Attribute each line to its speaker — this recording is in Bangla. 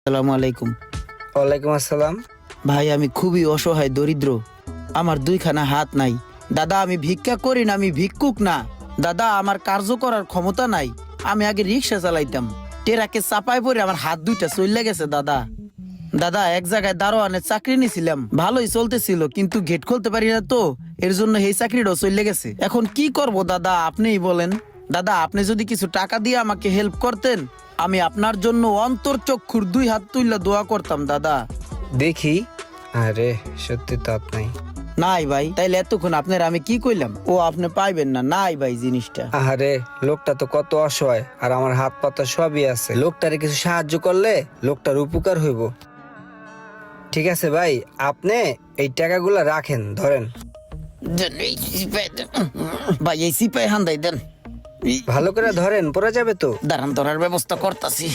Speaker 1: আসসালামু আলাইকুম।
Speaker 2: ওয়ালাইকুম আসসালাম।
Speaker 1: ভাই আমি খুবই অসহায় দরিদ্র, আমার দুইখানা হাত নাই। দাদা আমি ভিক্ষা করি না, আমি ভিক্ষুক না। দাদা আমার কার্য করার ক্ষমতা নাই। আমি আগে রিক্সা চালাইতাম, টেরাকে চাপায় পড়ে আমার হাত দুইটা চলে গেছে দাদা। দাদা এক জায়গায় দারোয়ানের চাকরি নিছিলাম, ভালোই চলতেছিল, কিন্তু গেট খুলতে পারি না তো, এর জন্য এই চাকরিটাও চলে গেছে। এখন কি করব দাদা আপনিই বলেন। দাদা আপনি যদি কিছু টাকা দিয়ে আমাকে হেল্প করতেন, আমি আপনার জন্য অন্তর চক্ষুর দুই হাত তুইলা দোয়া করতাম দাদা।
Speaker 2: দেখি। আরে সত্যি তো হাত নাই।
Speaker 1: নাই ভাই, তাইলে এতক্ষণ আপনার আমি কি কইলাম, ও আপনি পাইবেন না। নাই ভাই জিনিসটা।
Speaker 2: আরে লোকটা তো কত অসহায়, আর আমার হাত পাতা সবই আছে। লোকটারে কিছু সাহায্য করলে লোকটার উপকার হইব। ঠিক আছে ভাই, আপনি এই টাকাগুলা রাখেন, ধরেন।
Speaker 1: ভাই এই সিপাই হান্দাই দেন।
Speaker 2: ভালো করে ধরেন, পড়ে যাবে তো।
Speaker 1: দাঁড়ান ধরার ব্যবস্থা করতাছি।